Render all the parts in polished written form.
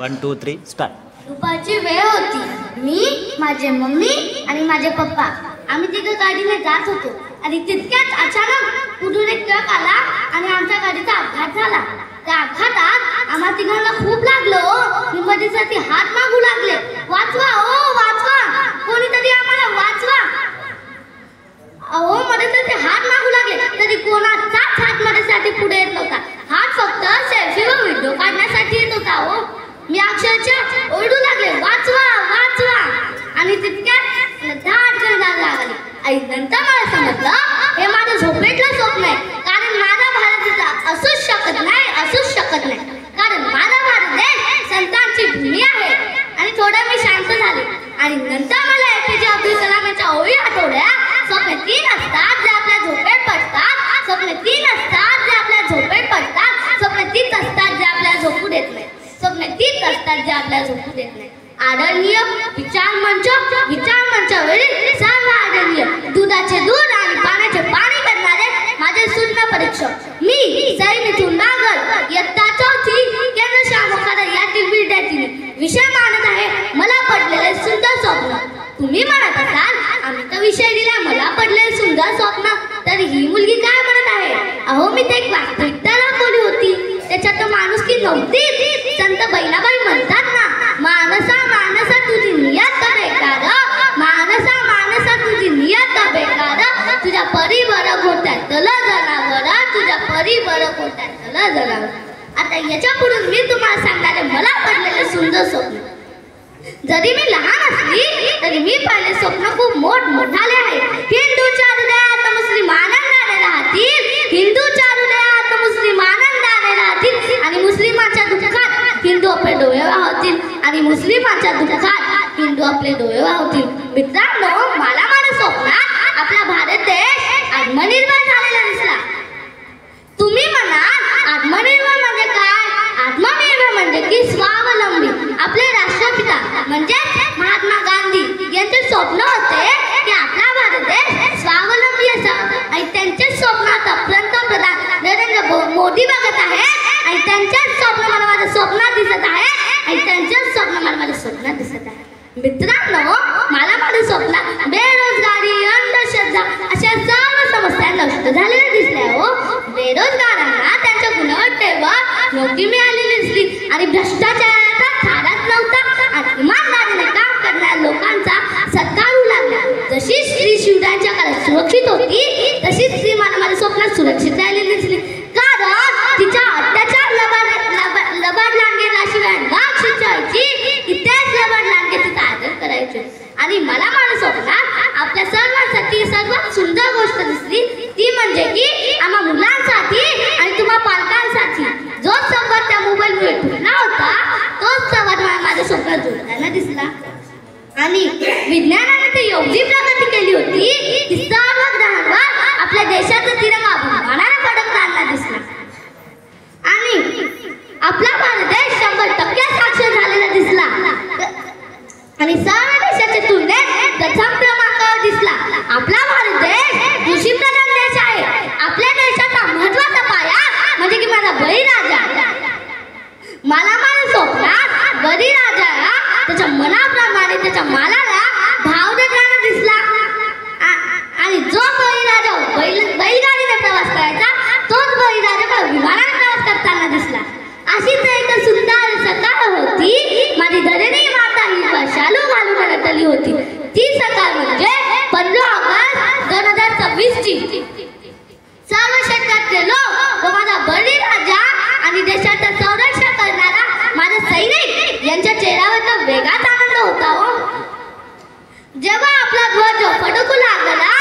1 2 3 start. दुपारची वेळ होती. मी, माझे मम्मी आणि माझे पप्पा आम्ही तिघं गाडीने जात होतो आणि तितक्यात अचानक कुठून एक ट्रक आला आणि आमच्या गाडीचा अपघात झाला. त्या अपघातात आम्हा तिघांना खूप लागलं. मी मदतीसाठी हात मागू लागले, वाचवा ओ वाचवा, कोणीतरी आम्हाला वाचवा. अहो मदतीसाठी हात मागू लागले तरी कोणाचाच हात मदतीसाठी पुढे येत नव्हता. हात फक्त सेल्फी व व्हिडिओ काढण्यासाठी येत होता. हो मी अक्षरशः ओरडू लागले, वाचवा वाचवा, आणि तितक्यात धाडकन जाग लागली. आणि नंतर मला समजलं हे माझं झोपेतलं स्वप्न आहे. कारण माझा भारत असूच शकत नाही, कारण माझा भारत देश संतांची भूमी आहे. आणि थोडं मी शांत झाले आणि नंतर मला APJ अब्दुल कलामांच्या ओळी आठवल्या. स्वप्ने 3 असतात जे आपल्या झोपेत पडतात, स्वप्ने 3 असतात जे आपल्या झोपेत पडतात, स्वप्ने 3 असतात जे आपल्या झोपू देत नाही, स्वप्ने 3 असतात जे आपल्या झोपू देत नाही. आदरणीय विचार मंचावरील सर्व आदरणीय दुधाचे दूध आणि पाण्याचे पाणी करणारे माझे सुज्ञ परीक्षक, मी सई मिथुन नागर, इयत्ता 4थी, केंद्र शामुखादा यातील विद्यार्थिनी. विषय मानत आहे मला पडलेले सुंदर स्वप्न. तुम्ही म्हणत असाल आम्ही तर विषय दिला मला पडलेले सुंदर स्वप्न, तर ही मुलगी काय म्हणत आहे? अहो मी ते एक वास्तविकता दाखवली होती, त्याच्यात माणुसकी नव्हती. संत बैलाबाई म्हणतात ना, मानसा मानसा तुझी नियत बेकार, मानसा मानसा तुझी नियत बेकार, तुझ्या परिवार घोट्यातल जनावर, तुझ्या परिवार घोट्यातल जनावर. आता याच्या पुढून मी तुम्हाला सांगणार आहे मला पडलेले सुंदर स्वप्न. जरी मी लहान असली तरी मी पाहिले स्वप्न खूप मोठाले आहे. हिंदूच्या हृदयात मुस्लिम आनंदाने राहतील, हिंदूच्या हृदयात मुस्लिम आनंदाने राहतील, आणि मुस्लिमांच्या दुःखात हिंदू आपले डोळे वाहतील, आणि मुस्लिमांच्या दुःखात हिंदू आपले डोळे वाहतील. मित्रांनो, मला माझ्या स्वप्नात आपला भारत देश आत्मनिर्भर झालेला दिसला. तुम्ही म्हणाल आत्मनिर्भर म्हणजे काय? आत्मनिर्भर म्हणजे की स्वावलंबी. आपले राष्ट्रपिता म्हणजे महात्मा गांधी यांचे स्वप्न होते की आपला भारत देश स्वावलंबी असावा, आणि त्यांचे स्वप्नात पंतप्रधान नरेंद्र मोदी बघत आहेत, आणि त्यांचेच स्वप्न मला माझ्या स्वप्नात दिसत आहे, आणि त्यांचेच स्वप्न मला माझ्या स्वप्नात दिसत आहे. मित्रांनो, मला माझ्या स्वप्नात बेरोजगारी, अंधश्रद्धा अशा सर्व समस्या नष्ट झालेल्या दिसल्या. हो बेरोजगारांना त्यांच्या गुणवत्तेवर नोकरी मिळालेली दिसली, आणि भ्रष्टाचाराचा थाराच नव्हता, आणि इमानदारीने काम करणाऱ्या लोकांचा सत्कार होऊ लागला. जशी स्त्री शिवरायांच्या काळात सुरक्षित होती तशीच स्त्री मला माझ्या स्वप्नात सुरक्षित राहिलेली दिसली. कारण तिच्या अत्याचार लबाड लांडगेशिवाय नाक शिचायची, इथेच लबाड लांडगे तिचा आदर करायचे. आणि मला माझ्या स्वप्नात आपल्या सर्वांसाठी सर्वात सुंदर गोष्ट दिसली, ती म्हणजे की आम्हा मुलांसाठी आणि तुम्हा पालकांसाठी जो संवाद त्या मोबाईलमुळे तुटला होता तोच संवाद मला माझ्या स्वप्नात जोडताना दिसला. आणि विज्ञानाने ते एवढी प्रगती केली होती की सर्व ग्रहांवर आपल्या देशाचा तिरंगा अभिमानाने फडकताना दिसला. आणि आपला भारत देश 100% साक्षर झालेला दिसला, आणि सर्व देशाच्या तुलनेत प्रथम क्रमांकावर दिसला. आपला भारत देश कृषीप्रधान देश आहे. आपल्या देशाचा महत्त्वाचा पाया म्हणजे की माझा बळीराजा. मला माझ्या स्वप्नात बळीराजा त्याच्या मनाप्रमाणे त्याच्या मालाला भाव देताना दिसला, आणि जो बळीराजा बैलगाडीने प्रवास करायचा तोच बळीराजा विमानाने प्रवास करताना दिसला. अशीच एक सुंदर सकाळ होती. माझी धरणी माता ही शालू घालून नटली होती. ती सकाळ म्हणजे 15 ऑगस्ट 2026 ची. सर्व क्षेत्रातले लोक व माझा बळीराजा आणि देशाचं संरक्षण करणारा माझा सैनिक यांच्या चेहऱ्यावर वेगळाच आनंद होता. हो जेव्हा आपला ध्वज फडकू लागला,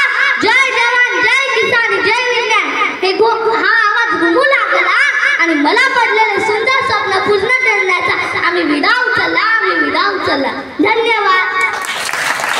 जय जवान जय किसान जय विज्ञान हा आवाज घुमू लागला, आणि मला पडलेले सुंदर